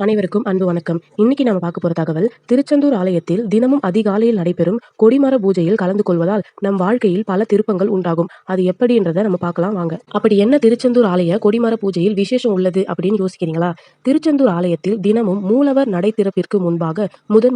அனைவருக்கும் அன்பு வணக்கம். இன்னைக்கு நம்ம பார்க்க போற தகவல், திருச்செந்தூர் ஆலயத்தில் தினமும் அதிகாலையில் நடைபெறும் கொடிமர பூஜையில் கலந்து கொள்வதால் நம் வாழ்க்கையில் பல திருப்பங்கள் உண்டாகும். அது எப்படின்றத நம்ம பார்க்கலாம் வாங்க. அப்படி என்ன திருச்செந்தூர் ஆலய கொடிமர பூஜையில் விசேஷம் உள்ளது அப்படின்னு யோசிக்கிறீங்களா? திருச்செந்தூர் ஆலயத்தில் தினமும் மூலவர் நடை திறப்பிற்கு முன்பாக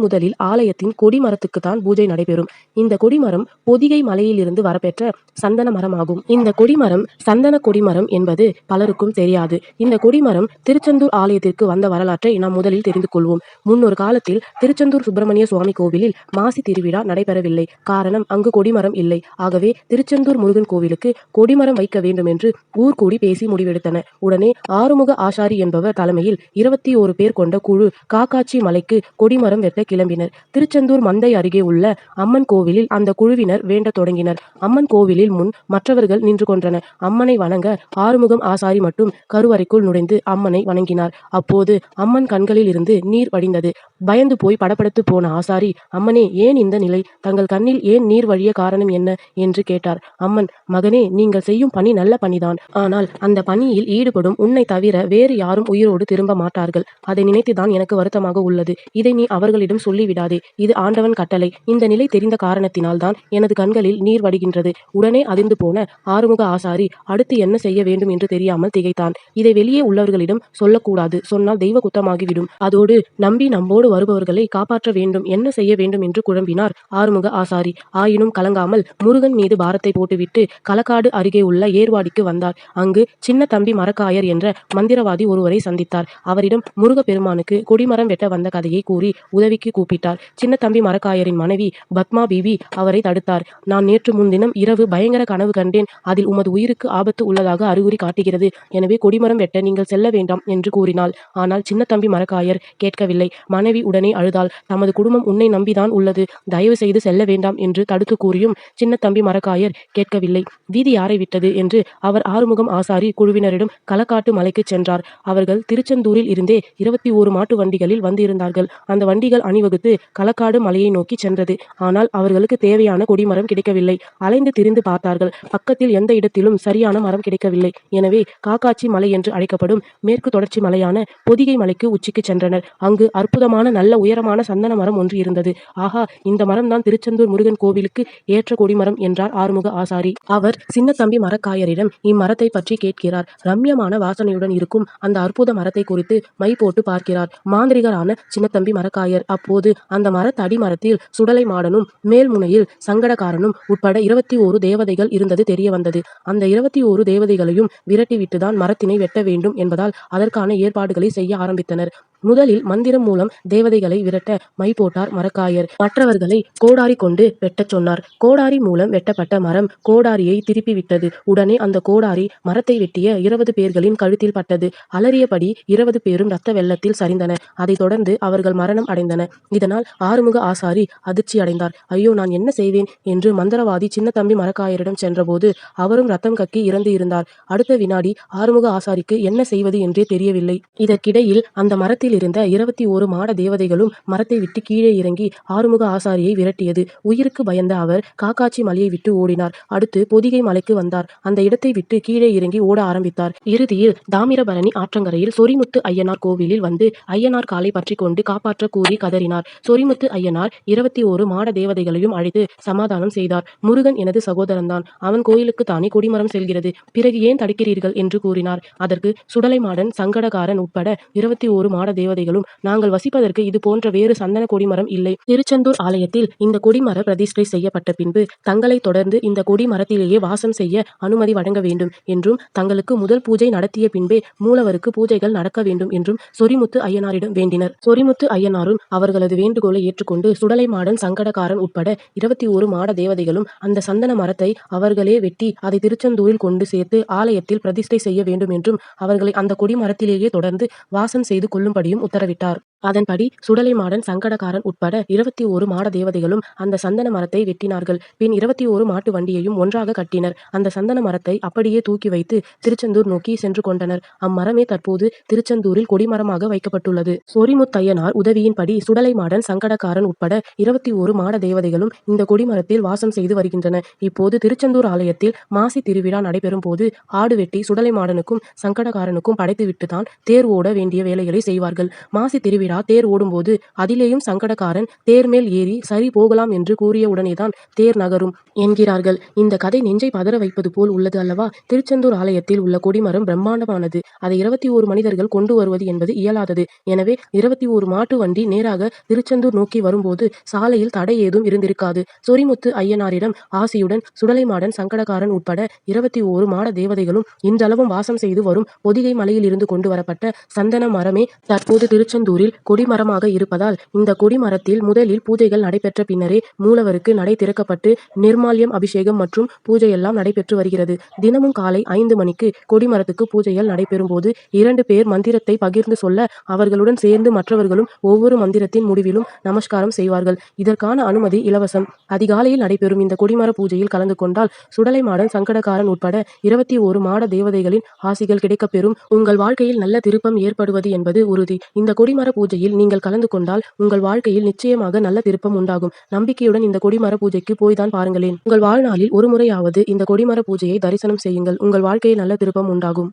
முதலில் ஆலயத்தின் கொடிமரத்துக்கு தான் பூஜை நடைபெறும். இந்த கொடிமரம் பொதிகை மலையிலிருந்து வரப்பெற்ற சந்தன மரமாகும். இந்த கொடிமரம் சந்தன கொடிமரம் என்பது பலருக்கும் தெரியாது. இந்த கொடிமரம் திருச்செந்தூர் ஆலயத்திற்கு வந்த வரலாற்றை நாம் முதலில் தெரிந்து கொள்வோம். முன்னொரு காலத்தில் திருச்செந்தூர் சுப்பிரமணிய சுவாமி கோவிலில் மாசி திருவிழா நடைபெறவில்லை. காரணம், அங்கு கொடிமரம் இல்லை. ஆகவே திருச்செந்தூர் முருகன் கோவிலுக்கு கொடிமரம் வைக்க வேண்டும் என்று ஊர் கூடி பேசி முடிவெடுத்தன. உடனே ஆறுமுக ஆசாரி என்பவர் தலைமையில் 21 பேர் கொண்ட குழு காக்காட்சி மலைக்கு கொடிமரம் வெட்ட கிளம்பினர். திருச்செந்தூர் மந்தை அருகே உள்ள அம்மன் கோவிலில் அந்த குழுவினர் வேண்ட தொடங்கினர். அம்மன் கோவிலில் முன் மற்றவர்கள் நின்று கொண்டனர். அம்மனை வணங்க ஆறுமுகம் ஆசாரி மட்டும் கருவறைக்குள் நுழைந்து அம்மனை வணங்கினார். அப்போது அம்மன் கண்களில் இருந்து நீர் வடிந்தது. பயந்து போய் படபடத்து போன ஆசாரி, அம்மனே, ஏன் இந்த நிலை? தங்கள் கண்ணில் ஏன் நீர் வழிய காரணம் என்ன என்று கேட்டார். அம்மன், மகனே, நீங்கள் செய்யும் பணி நல்ல பணிதான். ஆனால் அந்த பணியில் ஈடுபடும் உன்னை தவிர வேறு யாரும் உயிரோடு திரும்ப மாட்டார்கள். அதை நினைத்துதான் எனக்கு வருத்தமாக உள்ளது. இதை நீ அவர்களிடம் சொல்லிவிடாதே. இது ஆண்டவன் கட்டளை. இந்த நிலை தெரிந்த காரணத்தினால் தான் எனது கண்களில் நீர் வடிகின்றது. உடனே அதிர்ந்து போன ஆறுமுக ஆசாரி அடுத்து என்ன செய்ய வேண்டும் என்று தெரியாமல் திகைத்தான். இதை வெளியே உள்ளவர்களிடம் சொல்லக்கூடாது. சொன்னால் தெய்வ குத்தமாகிவிடும். அதோடு நம்பி நம்மோடு வருபவர்களை காப்பாற்ற வேண்டும். என்ன செய்ய வேண்டும் என்று குழம்பினார் ஆறுமுக ஆசாரி. ஆயினும் கலங்காமல் முருகன் மீது பாரத்தை போட்டுவிட்டு களக்காடு அருகே உள்ள ஏர்வாடிக்கு வந்தார். அங்கு சின்ன தம்பி மரக்காயர் என்ற மந்திரவாதி ஒருவரை சந்தித்தார். அவரிடம் முருக பெருமானுக்கு கொடிமரம் வெட்ட வந்த கதையை கூறி உதவிக்கு கூப்பிட்டார். சின்ன தம்பி மரக்காயரின் மனைவி பத்மா பீவி அவரை தடுத்தார். நான் நேற்று முன்தினம் இரவு பயங்கர கனவு கண்டேன். அதில் உமது உயிருக்கு ஆபத்து உள்ளதாக அறிகுறி காட்டுகிறது. எனவே கொடிமரம் வெட்ட நீங்கள் செல்ல வேண்டாம் என்று கூறினாள். ஆனால் சின்ன தம்பி மரக்காயர் கேட்கவில்லை. மனைவி உடனே அழுதாள். தமது குடும்பம் உன்னை நம்பிதான் உள்ளது. தயவு செய்து செல்ல வேண்டாம் என்று தடுத்து கூறியும் சின்ன தம்பி மரக்காயர் கேட்கவில்லை. வீதி யாரை விட்டது என்று அவர் ஆறுமுகம் ஆசாரி குழுவினரிடம் களக்காட்டு மலைக்கு சென்றார். அவர்கள் திருச்செந்தூரில் இருந்தே 21 மாட்டு வண்டிகளில் வந்திருந்தார்கள். அந்த வண்டிகள் அணிவகுத்து களக்காடு மலையை நோக்கி சென்றது. ஆனால் அவர்களுக்கு தேவையான கொடிமரம் கிடைக்கவில்லை. அலைந்து திரிந்து பார்த்தார்கள். பக்கத்தில் எந்த இடத்திலும் சரியான மரம் கிடைக்கவில்லை. எனவே காக்காட்சி மலை என்று அழைக்கப்படும் மேற்கு தொடர்ச்சி மலையான பொதிகை மலைக்கு உச்சிக்கு சென்றனர். அங்கு அற்புதமான நல்ல உயரமான சந்தன மரம் ஒன்று இருந்தது. ஆஹா, இந்த மரம் தான் திருச்செந்தூர் முருகன் கோவிலுக்கு ஏற்ற கொடிமரம் என்றார் ஆறுமுக ஆசாரி. அவர் சின்ன தம்பி மரக்காயரிடம் இம்மரத்தை பற்றி கேட்கிறார். ரம்யமான வாசனையுடன் இருக்கும் அந்த அற்புத மரத்தை குறித்து மை போட்டு பார்க்கிறார் மாந்திரிகரான சின்ன தம்பி மரக்காயர். அப்போது அந்த மரத்து அடிமரத்தில் சுடலை மாடனும் மேல்முனையில் சங்கடகாரனும் உட்பட 21 தேவதைகள் இருந்தது தெரிய வந்தது. அந்த 21 தேவதைகளையும் விரட்டிவிட்டுதான் மரத்தினை வெட்ட வேண்டும் என்பதால் அதற்கான ஏற்பாடுகளை செய்ய ஆரம்பித்தனர். முதலில் மந்திரம் மூலம் தேவதைகளை விரட்ட மை போட்டார் மரக்காயர். மற்றவர்களை கோடாரி கொண்டு வெட்டச் சொன்னார். கோடாரி மூலம் வெட்டப்பட்ட மரம் கோடாரியை திருப்பி விட்டது. உடனே அந்த கோடாரி மரத்தை வெட்டிய 20 பேர்களின் கழுத்தில் பட்டது. அலறியபடி 20 பேரும் இரத்த வெள்ளத்தில் சரிந்தனர். அதைத் தொடர்ந்து அவர்கள் மரணம் அடைந்தனர். இதனால் ஆறுமுக ஆசாரி அதிர்ச்சி அடைந்தார். ஐயோ, நான் என்ன செய்வேன் என்று மந்திரவாதி சின்ன தம்பி மரக்காயரிடம் சென்றபோது அவரும் ரத்தம் கக்கி இறந்து இருந்தார். அடுத்த வினாடி ஆறுமுக ஆசாரிக்கு என்ன செய்வது என்றே தெரியவில்லை. இதற்கிடையில் அந்த மரத்தில் இருந்த 21 மாட தேவதைகளும் மரத்தை விட்டு கீழே இறங்கி ஆறுமுக ஆசாரியை விரட்டியது. உயிருக்கு பயந்த அவர் காக்காட்சி மலையை விட்டு ஓடினார். அடுத்து பொதிகை மலைக்கு வந்தார். அந்த இடத்தை விட்டு கீழே இறங்கி ஓட ஆரம்பித்தார். இறுதியில் தாமிரபரணி ஆற்றங்கரையில் சொரிமுத்து ஐயனார் கோவிலில் வந்து ஐயனார் காலை பற்றி கொண்டு காப்பாற்ற கூறி கதறினார். சொரிமுத்து ஐயனார் 21 மாட தேவதைகளையும் அழைத்து சமாதானம் செய்தார். முருகன் எனது சகோதரன்தான். அவன் கோயிலுக்கு தானே கொடிமரம் செல்கிறது. பிறகு ஏன் தடுக்கிறீர்கள் என்று கூறினார். அதற்கு சுடலை மாடன் சங்கடகாரன் உட்பட 21 மாட தேவதைகளும், நாங்கள் வசிப்பதற்கு இது போன்ற வேறு சந்தன கொடிமரம் இல்லை. திருச்செந்தூர் ஆலயத்தில் இந்த கொடிமர பிரதிஷ்டை செய்யப்பட்ட பின்பு தங்களை தொடர்ந்து இந்த கொடிமரத்திலேயே வாசம் செய்ய அனுமதி வழங்க வேண்டும் என்றும், தங்களுக்கு முதல் பூஜை நடத்திய பின்பே மூலவருக்கு பூஜைகள் நடக்க வேண்டும் என்றும் சொரிமுத்து ஐயனாரிடம் வேண்டினர். சொரிமுத்து ஐயனாரும் அவர்களது வேண்டுகோளை ஏற்றுக்கொண்டு சுடலை மாடன் சங்கடகாரன் உட்பட 21 மாட தேவதைகளும் அந்த சந்தன மரத்தை அவர்களே வெட்டி அதை திருச்செந்தூரில் கொண்டு சேர்த்து ஆலயத்தில் பிரதிஷ்டை செய்ய வேண்டும் என்றும் அவர்களை அந்த கொடிமரத்திலேயே தொடர்ந்து வாசம் செய்து கொள்ளும்படியும் உத்தரவிட்டார். அதன்படி சுடலைமாடன், சங்கடகாரன் உட்பட 21 மாட தேவதைகளும் அந்த சந்தன மரத்தை வெட்டினார்கள். பின் 21 மாட்டு வண்டியையும் ஒன்றாக கட்டினர். அந்த சந்தன மரத்தை அப்படியே தூக்கி வைத்து திருச்செந்தூர் நோக்கி சென்று கொண்டனர். அம்மரமே தற்போது திருச்செந்தூரில் கொடிமரமாக வைக்கப்பட்டுள்ளது. சொரிமுத்தையனார் உதவியின்படி சுடலைமாடன், சங்கடகாரன் உட்பட 21 மாட தேவதைகளும் இந்த கொடிமரத்தில் வாசம் செய்து வருகின்றன. இப்போது திருச்செந்தூர் ஆலயத்தில் மாசி திருவிழா நடைபெறும் போது ஆடு வெட்டி சுடலைமாடனுக்கும் சங்கடகாரனுக்கும் படைத்துவிட்டுதான் தேர் ஓட வேண்டிய வேலைகளை செய்வார்கள். மாசி திருவிழா தேர் ஓடும்போது அதிலேயும் சங்கடகாரன் தேர் மேல் ஏறி சரி போகலாம் என்று கூறிய உடனேதான் தேர் நகரும் என்கிறார்கள். இந்த கதை நெஞ்சை பதற வைப்பது போல் உள்ளது அல்லவா? திருச்செந்தூர் ஆலயத்தில் உள்ள கொடிமரம் பிரம்மாண்டமானது. அதை 21 மனிதர்கள் கொண்டு வருவது என்பது இயலாதது. எனவே 21 மாட்டு வண்டி நேராக திருச்செந்தூர் நோக்கி வரும்போது சாலையில் தடை ஏதும் இருந்திருக்காது. சொரிமுத்து ஐயனாரிடம் ஆசியுடன் சுடலைமாடன், சங்கடகாரன் உட்பட 21 மாட தேவதைகளும் இன்றளவும் வாசம் செய்து வரும் பொதிகை மலையிலிருந்து கொண்டு வரப்பட்ட சந்தன மரமே தற்போது திருச்செந்தூரில் கொடிமரமாக இருப்பதால் இந்த கொடிமரத்தில் முதலில் பூஜைகள் நடைபெற்ற பின்னரே மூலவருக்கு நடை திறக்கப்பட்டு நிர்மால்யம் அபிஷேகம் மற்றும் பூஜையெல்லாம் நடைபெற்று வருகிறது. தினமும் காலை 5 மணிக்கு கொடிமரத்துக்கு பூஜைகள் நடைபெறும் போது 2 பேர் மந்திரத்தை பகிர்ந்து சொல்ல அவர்களுடன் சேர்ந்து மற்றவர்களும் ஒவ்வொரு மந்திரத்தின் முடிவிலும் நமஸ்காரம் செய்வார்கள். இதற்கான அனுமதி இலவசம். அதிகாலையில் நடைபெறும் இந்த கொடிமர பூஜையில் கலந்து கொண்டால் சுடலைமாடன், சங்கடகாரன் உட்பட 21 மாட தேவதைகளின் ஆசிகள் கிடைக்கப்பெறும். உங்கள் வாழ்க்கையில் நல்ல திருப்பம் ஏற்படுவது என்பது உறுதி. இந்த கொடிமர பூஜையில் நீங்கள் கலந்து கொண்டால் உங்கள் வாழ்க்கையில் நிச்சயமாக நல்ல திருப்பம் உண்டாகும். நம்பிக்கையுடன் இந்த கொடிமர பூஜைக்கு போய்தான் பாருங்களேன். உங்கள் வாழ்நாளில் ஒரு முறையாவது இந்த கொடிமர பூஜையை தரிசனம் செய்யுங்கள். உங்கள் வாழ்க்கையில் நல்ல திருப்பம் உண்டாகும்.